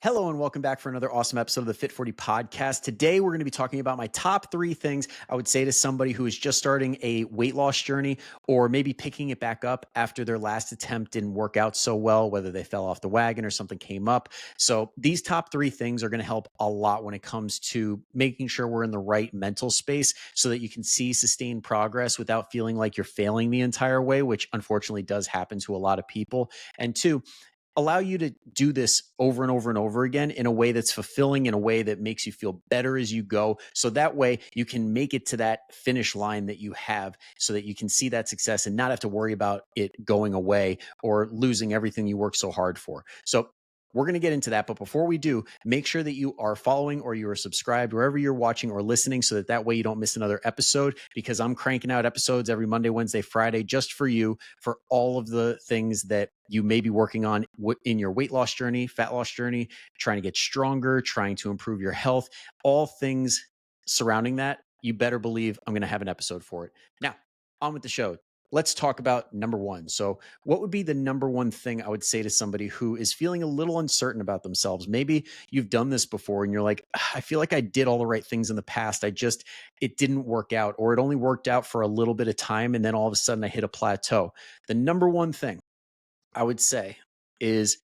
Hello and welcome back for another awesome episode of the Fit 40 podcast. Today, we're going to be talking about my top 3 things I would say to somebody who is just starting a weight loss journey or maybe picking it back up after their last attempt didn't work out so well, whether they fell off the wagon or something came up. So these top 3 things are going to help a lot when it comes to making sure we're in the right mental space so that you can see sustained progress without feeling like you're failing the entire way, which unfortunately does happen to a lot of people. And 2, allow you to do this over and over and over again in a way that's fulfilling, in a way that makes you feel better as you go. So that way you can make it to that finish line that you have so that you can see that success and not have to worry about it going away or losing everything you worked so hard for. So we're going to get into that. But before we do, make sure that you are following or you are subscribed wherever you're watching or listening so that way you don't miss another episode, because I'm cranking out episodes every Monday, Wednesday, Friday, just for you, for all of the things that you may be working on in your weight loss journey, fat loss journey, trying to get stronger, trying to improve your health, all things surrounding that. You better believe I'm going to have an episode for it. Now, on with the show. Let's talk about number 1. So, what would be the number 1 thing I would say to somebody who is feeling a little uncertain about themselves? Maybe you've done this before and you're like, I feel like I did all the right things in the past. It didn't work out, or it only worked out for a little bit of time. And then all of a sudden I hit a plateau. The number 1 thing I would say is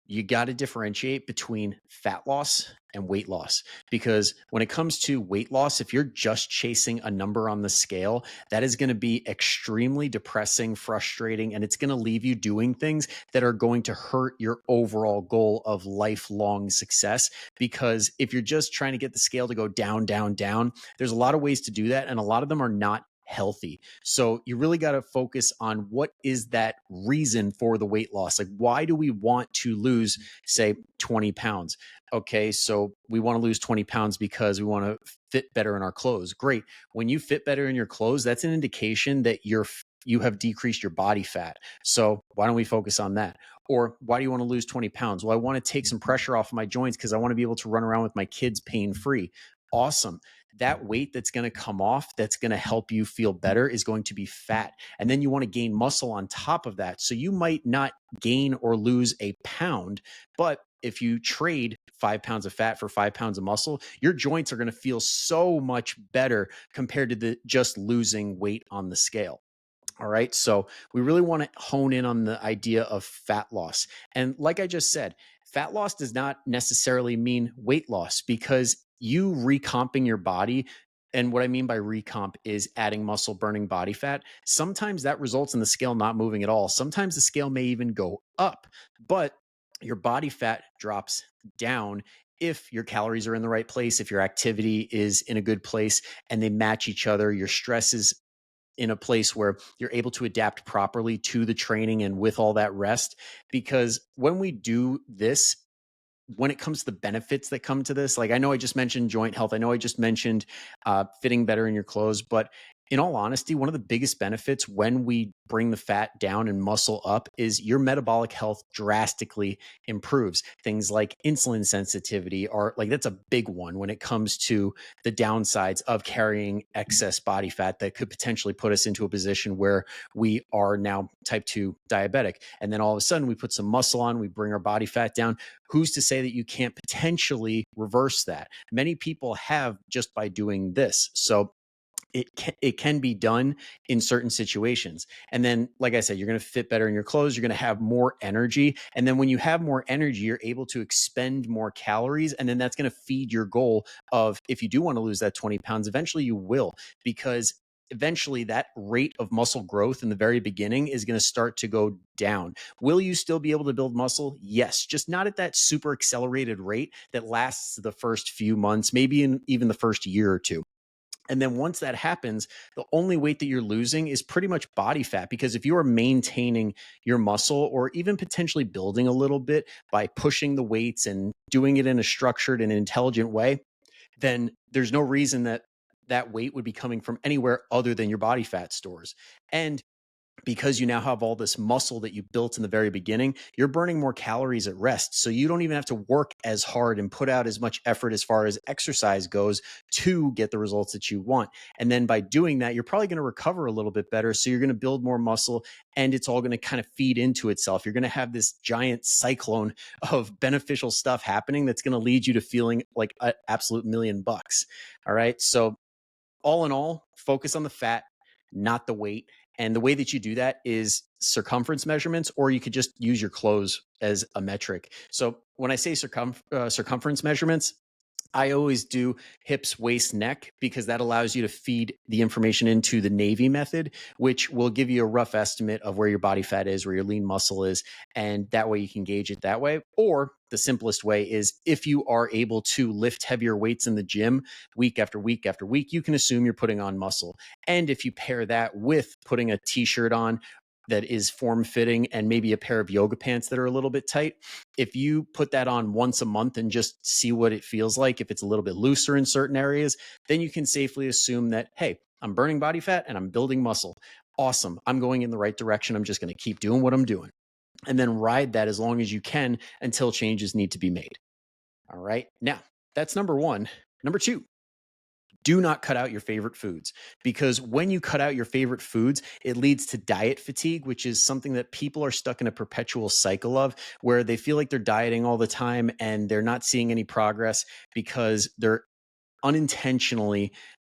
you got to differentiate between fat loss and weight loss. Because when it comes to weight loss, if you're just chasing a number on the scale, that is going to be extremely depressing, frustrating, and it's going to leave you doing things that are going to hurt your overall goal of lifelong success. Because if you're just trying to get the scale to go down, down, down, there's a lot of ways to do that. And a lot of them are not healthy. So you really got to focus on what is that reason for the weight loss? Like, why do we want to lose, say, 20 pounds? Okay, so we want to lose 20 pounds because we want to fit better in our clothes. Great. When you fit better in your clothes, that's an indication that you have decreased your body fat. So why don't we focus on that? Or why do you want to lose 20 pounds? Well, I want to take some pressure off of my joints because I want to be able to run around with my kids pain free. Awesome. That weight that's going to come off, that's going to help you feel better, is going to be fat. And then you want to gain muscle on top of that. So you might not gain or lose a pound, but if you trade 5 pounds of fat for 5 pounds of muscle, your joints are going to feel so much better compared to just losing weight on the scale. All right. So we really want to hone in on the idea of fat loss. And like I just said, fat loss does not necessarily mean weight loss, because you recomping your body, and what I mean by recomp is adding muscle, burning body fat, sometimes that results in the scale not moving at all. Sometimes the scale may even go up, but your body fat drops down if your calories are in the right place, if your activity is in a good place and they match each other, your stress is in a place where you're able to adapt properly to the training and with all that rest. Because when we do this, when it comes to the benefits that come to this, like, I know I just mentioned joint health, I know I just mentioned fitting better in your clothes, but in all honesty, one of the biggest benefits when we bring the fat down and muscle up is your metabolic health drastically improves. Things like insulin sensitivity are like, that's a big one when it comes to the downsides of carrying excess body fat that could potentially put us into a position where we are now type 2 diabetic. And then all of a sudden we put some muscle on, we bring our body fat down. Who's to say that you can't potentially reverse that? Many people have, just by doing this. So it can be done in certain situations. And then, like I said, you're going to fit better in your clothes. You're going to have more energy. And then when you have more energy, you're able to expend more calories. And then that's going to feed your goal of, if you do want to lose that 20 pounds, eventually you will, because eventually that rate of muscle growth in the very beginning is going to start to go down. Will you still be able to build muscle? Yes, just not at that super accelerated rate that lasts the first few months, maybe in even the first year or two. And then once that happens, the only weight that you're losing is pretty much body fat, because if you are maintaining your muscle or even potentially building a little bit by pushing the weights and doing it in a structured and intelligent way, then there's no reason that that weight would be coming from anywhere other than your body fat stores. And because you now have all this muscle that you built in the very beginning, you're burning more calories at rest. So you don't even have to work as hard and put out as much effort as far as exercise goes to get the results that you want. And then by doing that, you're probably going to recover a little bit better. So you're going to build more muscle and it's all going to kind of feed into itself. You're going to have this giant cyclone of beneficial stuff happening that's going to lead you to feeling like an absolute $1,000,000. All right. So all in all, focus on the fat, not the weight. And the way that you do that is circumference measurements, or you could just use your clothes as a metric. So when I say circumference measurements, I always do hips, waist, neck, because that allows you to feed the information into the Navy method, which will give you a rough estimate of where your body fat is, where your lean muscle is. And that way you can gauge it that way. Or the simplest way is if you are able to lift heavier weights in the gym week after week after week, you can assume you're putting on muscle. And if you pair that with putting a t-shirt on that is form fitting and maybe a pair of yoga pants that are a little bit tight, if you put that on once a month and just see what it feels like, if it's a little bit looser in certain areas, then you can safely assume that, hey, I'm burning body fat and I'm building muscle. Awesome. I'm going in the right direction. I'm just going to keep doing what I'm doing. And then ride that as long as you can until changes need to be made. All right. Now, that's number one. Number two, do not cut out your favorite foods, because when you cut out your favorite foods, it leads to diet fatigue, which is something that people are stuck in a perpetual cycle of, where they feel like they're dieting all the time and they're not seeing any progress because they're unintentionally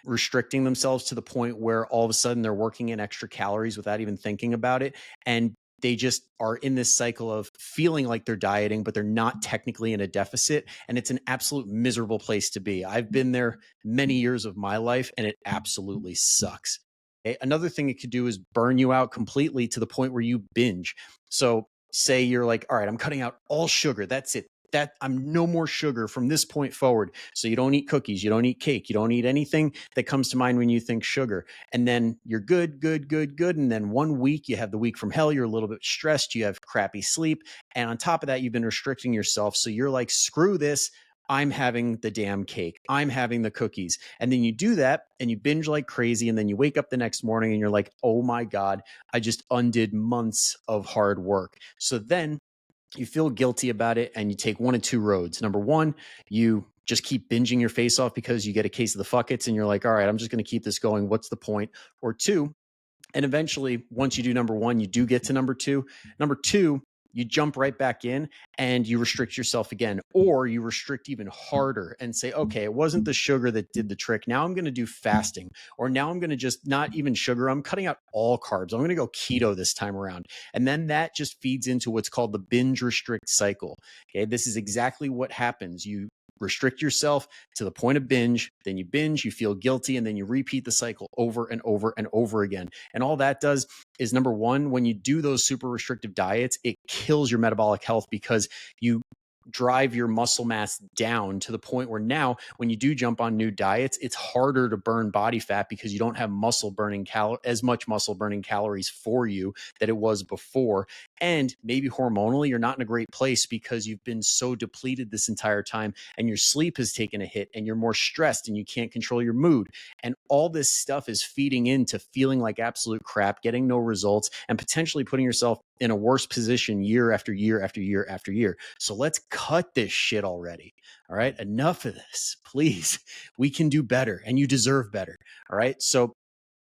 restricting themselves to the point where all of a sudden they're working in extra calories without even thinking about it. And they just are in this cycle of feeling like they're dieting, but they're not technically in a deficit. And it's an absolute miserable place to be. I've been there many years of my life and it absolutely sucks. Okay? Another thing it could do is burn you out completely to the point where you binge. So say you're like, all right, I'm cutting out all sugar. That's it. That I'm no more sugar from this point forward. So you don't eat cookies, you don't eat cake, you don't eat anything that comes to mind when you think sugar. And then you're good, good, good, good. And then one week you have the week from hell, you're a little bit stressed, you have crappy sleep. And on top of that, you've been restricting yourself. So you're like, screw this. I'm having the damn cake. I'm having the cookies. And then you do that and you binge like crazy. And then you wake up the next morning and you're like, oh my God, I just undid months of hard work. So then you feel guilty about it and you take one of two roads. Number one, you just keep binging your face off because you get a case of the fuckets and you're like, all right, I'm just going to keep this going. What's the point? Or two, and eventually, once you do number one, you do get to number two. Number two, you jump right back in and you restrict yourself again, or you restrict even harder and say, okay, it wasn't the sugar that did the trick. Now I'm going to do fasting, or now I'm going to just not even sugar. I'm cutting out all carbs. I'm going to go keto this time around. And then that just feeds into what's called the binge restrict cycle. Okay. This is exactly what happens. You restrict yourself to the point of binge, then you binge, you feel guilty, and then you repeat the cycle over and over and over again. And all that does is, number one, when you do those super restrictive diets, it kills your metabolic health because you drive your muscle mass down to the point where now when you do jump on new diets, it's harder to burn body fat because you don't have as much muscle burning calories for you that it was before. And maybe hormonally, you're not in a great place because you've been so depleted this entire time and your sleep has taken a hit and you're more stressed and you can't control your mood. And all this stuff is feeding into feeling like absolute crap, getting no results, and potentially putting yourself in a worse position year after year after year after year. So let's cut this shit already. All right. Enough of this, please. We can do better and you deserve better. All right. So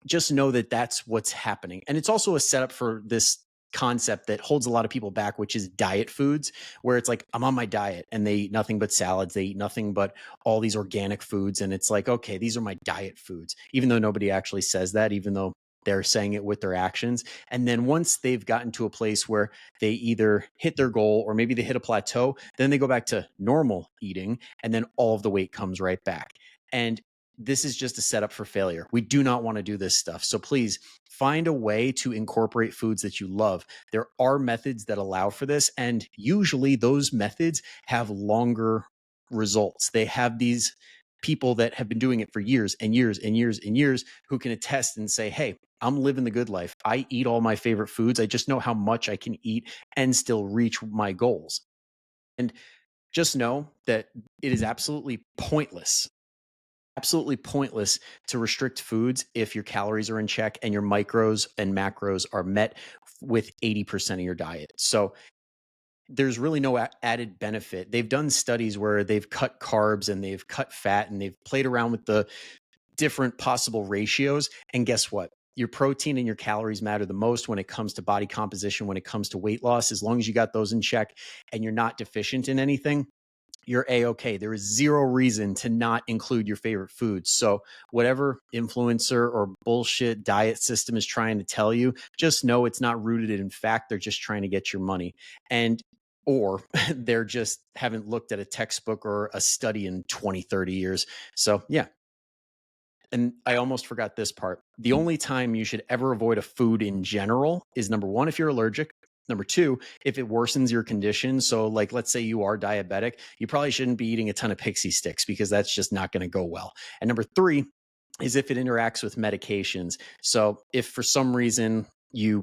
just know that that's what's happening. And it's also a setup for this concept that holds a lot of people back, which is diet foods, where it's like, I'm on my diet and they eat nothing but salads. They eat nothing but all these organic foods. And it's like, okay, these are my diet foods, even though nobody actually says that, even though they're saying it with their actions. And then once they've gotten to a place where they either hit their goal or maybe they hit a plateau, then they go back to normal eating and then all of the weight comes right back. And this is just a setup for failure. We do not want to do this stuff. So please find a way to incorporate foods that you love. There are methods that allow for this. And usually those methods have longer results. They have these people that have been doing it for years and years and years and years who can attest and say, hey, I'm living the good life. I eat all my favorite foods. I just know how much I can eat and still reach my goals. And just know that it is absolutely pointless absolutely pointless to restrict foods if your calories are in check and your micros and macros are met with 80% of your diet. So there's really no added benefit. They've done studies where they've cut carbs and they've cut fat and they've played around with the different possible ratios. And guess what? Your protein and your calories matter the most when it comes to body composition, when it comes to weight loss. As long as you got those in check and you're not deficient in anything, you're a-okay. There is zero reason to not include your favorite foods. So whatever influencer or bullshit diet system is trying to tell you, just know it's not rooted in fact. They're just trying to get your money. And or they're just haven't looked at a textbook or a study in 20, 30 years. So yeah. And I almost forgot this part. The only time you should ever avoid a food in general is number one, if you're allergic. Number two, if it worsens your condition. So, like, let's say you are diabetic, you probably shouldn't be eating a ton of pixie sticks because that's just not going to go well. And number three is if it interacts with medications. So, if for some reason you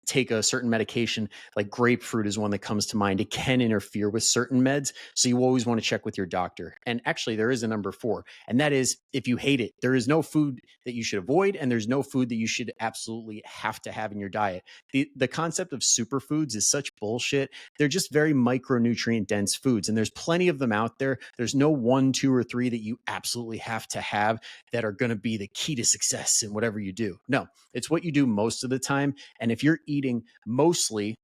take a certain medication, like grapefruit is one that comes to mind. It can interfere with certain meds. So you always want to check with your doctor. And actually, there is a number four, and that is if you hate it, there is no food that you should avoid, and there's no food that you should absolutely have to have in your diet. The concept of superfoods is such bullshit. They're just very micronutrient dense foods, and there's plenty of them out there. There's no one, two, or three that you absolutely have to have that are going to be the key to success in whatever you do. No, it's what you do most of the time. And if you're eating mostly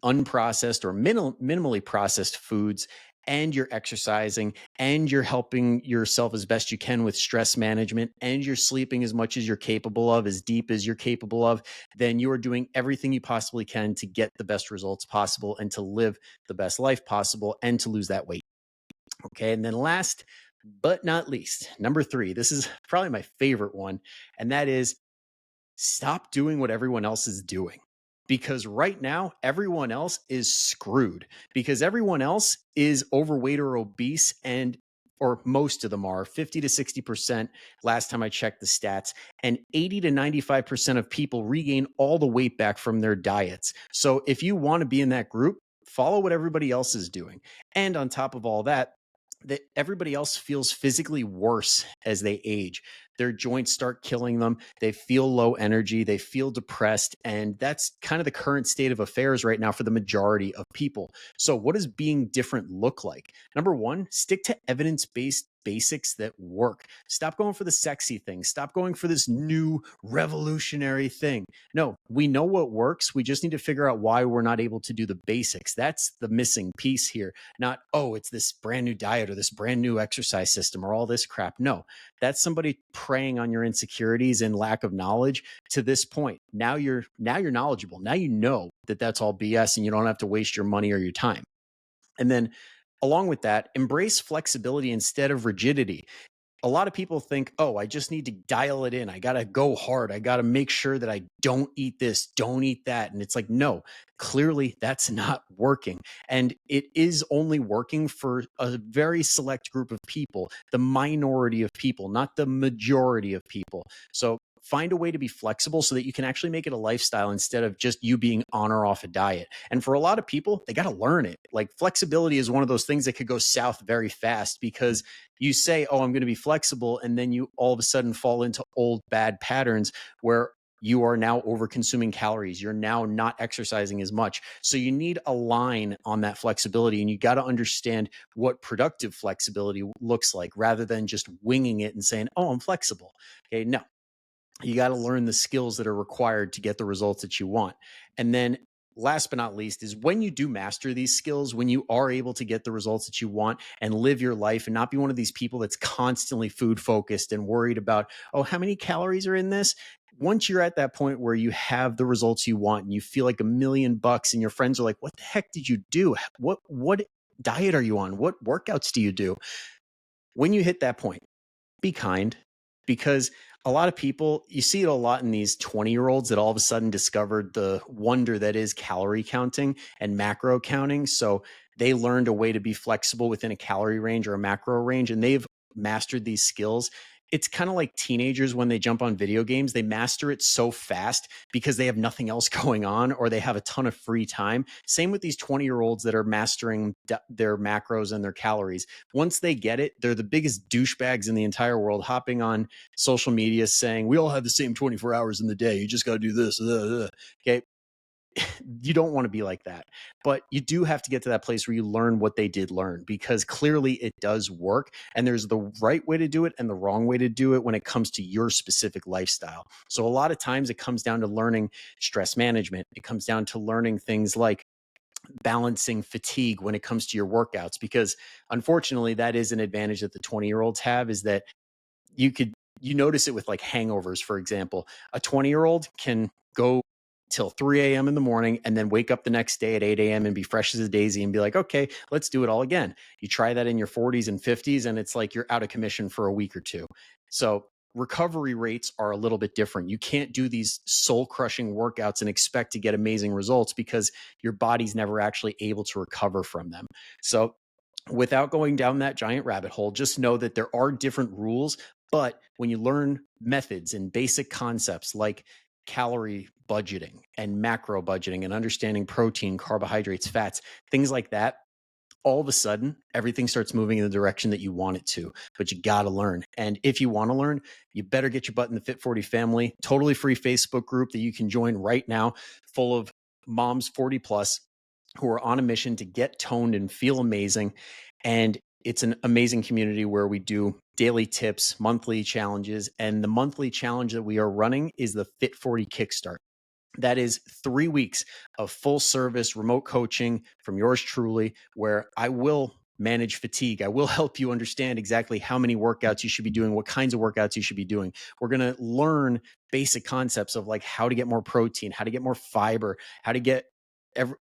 unprocessed or minimally processed foods, and you're exercising, and you're helping yourself as best you can with stress management, and you're sleeping as much as you're capable of, as deep as you're capable of, then you are doing everything you possibly can to get the best results possible and to live the best life possible and to lose that weight. Okay. And then last but not least, number three, this is probably my favorite one, and that is stop doing what everyone else is doing. Because right now, everyone else is screwed because everyone else is overweight or obese, and or most of them are 50 to 60% last time I checked the stats, and 80 to 95% of people regain all the weight back from their diets. So if you want to be in that group, follow what everybody else is doing. And on top of all that, that everybody else feels physically worse as they age. Their joints start killing them. They feel low energy. They feel depressed. And that's kind of the current state of affairs right now for the majority of people. So, what does being different look like? Number one, stick to evidence based basics that work. Stop going for the sexy thing. Stop going for this new revolutionary thing. No, we know what works. We just need to figure out why we're not able to do the basics. That's the missing piece here. Not, oh, it's this brand new diet or this brand new exercise system or all this crap. No, that's somebody preying on your insecurities and lack of knowledge to this point. Now you're knowledgeable. Now you know that that's all BS and you don't have to waste your money or your time. And then along with that, embrace flexibility instead of rigidity. A lot of people think, oh, I just need to dial it in. I got to go hard. I got to make sure that I don't eat this, don't eat that. And it's like, no, clearly that's not working. And it is only working for a very select group of people, the minority of people, not the majority of people. So find a way to be flexible so that you can actually make it a lifestyle instead of just you being on or off a diet. And for a lot of people, they got to learn it. Like flexibility is one of those things that could go south very fast because you say, oh, I'm going to be flexible. And then you all of a sudden fall into old bad patterns where you are now over consuming calories. You're now not exercising as much. So you need a line on that flexibility, and you got to understand what productive flexibility looks like rather than just winging it and saying, oh, I'm flexible. Okay. No, you got to learn the skills that are required to get the results that you want. And then last but not least is when you do master these skills, when you are able to get the results that you want and live your life and not be one of these people that's constantly food focused and worried about, oh, how many calories are in this? Once you're at that point where you have the results you want and you feel like $1,000,000 and your friends are like, what the heck did you do? What diet are you on? What workouts do you do? When you hit that point, be kind, because a lot of people, you see it a lot in these 20-year-olds that all of a sudden discovered the wonder that is calorie counting and macro counting. So they learned a way to be flexible within a calorie range or a macro range, and they've mastered these skills. It's kind of like teenagers when they jump on video games. They master it so fast because they have nothing else going on or they have a ton of free time. Same with these 20-year-olds that are mastering their macros and their calories. Once they get it, they're the biggest douchebags in the entire world, hopping on social media saying, we all have the same 24 hours in the day. You just got to do this. Okay. You don't want to be like that, but you do have to get to that place where you learn what they did learn, because clearly it does work, and there's the right way to do it and the wrong way to do it when it comes to your specific lifestyle. So a lot of times it comes down to learning stress management. It comes down to learning things like balancing fatigue when it comes to your workouts, because unfortunately that is an advantage that the 20-year-olds have, is that you notice it with like hangovers, for example. A 20-year-old can go till 3 a.m. in the morning and then wake up the next day at 8 a.m. and be fresh as a daisy and be like, okay, let's do it all again. You try that in your 40s and 50s, and it's like you're out of commission for a week or two. So recovery rates are a little bit different. You can't do these soul crushing workouts and expect to get amazing results because your body's never actually able to recover from them. So without going down that giant rabbit hole, just know that there are different rules. But when you learn methods and basic concepts like calorie budgeting and macro budgeting and understanding protein, carbohydrates, fats, things like that, all of a sudden everything starts moving in the direction that you want it to. But you got to learn. And if you want to learn, you better get your butt in the Fit 40 family, totally free Facebook group that you can join right now, full of moms 40 plus who are on a mission to get toned and feel amazing. And it's an amazing community where we do daily tips, monthly challenges. And the monthly challenge that we are running is the Fit 40 Kickstart. That is 3 weeks of full service remote coaching from yours truly, where I will manage fatigue. I will help you understand exactly how many workouts you should be doing, what kinds of workouts you should be doing. We're going to learn basic concepts of like how to get more protein, how to get more fiber, how to get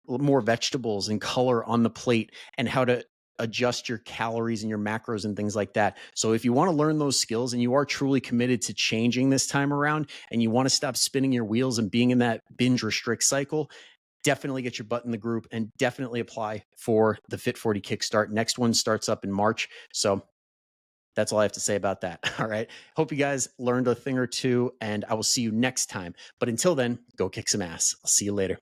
more vegetables and color on the plate, and how to adjust your calories and your macros and things like that. So if you want to learn those skills and you are truly committed to changing this time around and you want to stop spinning your wheels and being in that binge restrict cycle, definitely get your butt in the group and definitely apply for the Fit 40 Kickstart. Next one starts up in March. So that's all I have to say about that. All right. Hope you guys learned a thing or two, and I will see you next time. But until then, go kick some ass. I'll see you later.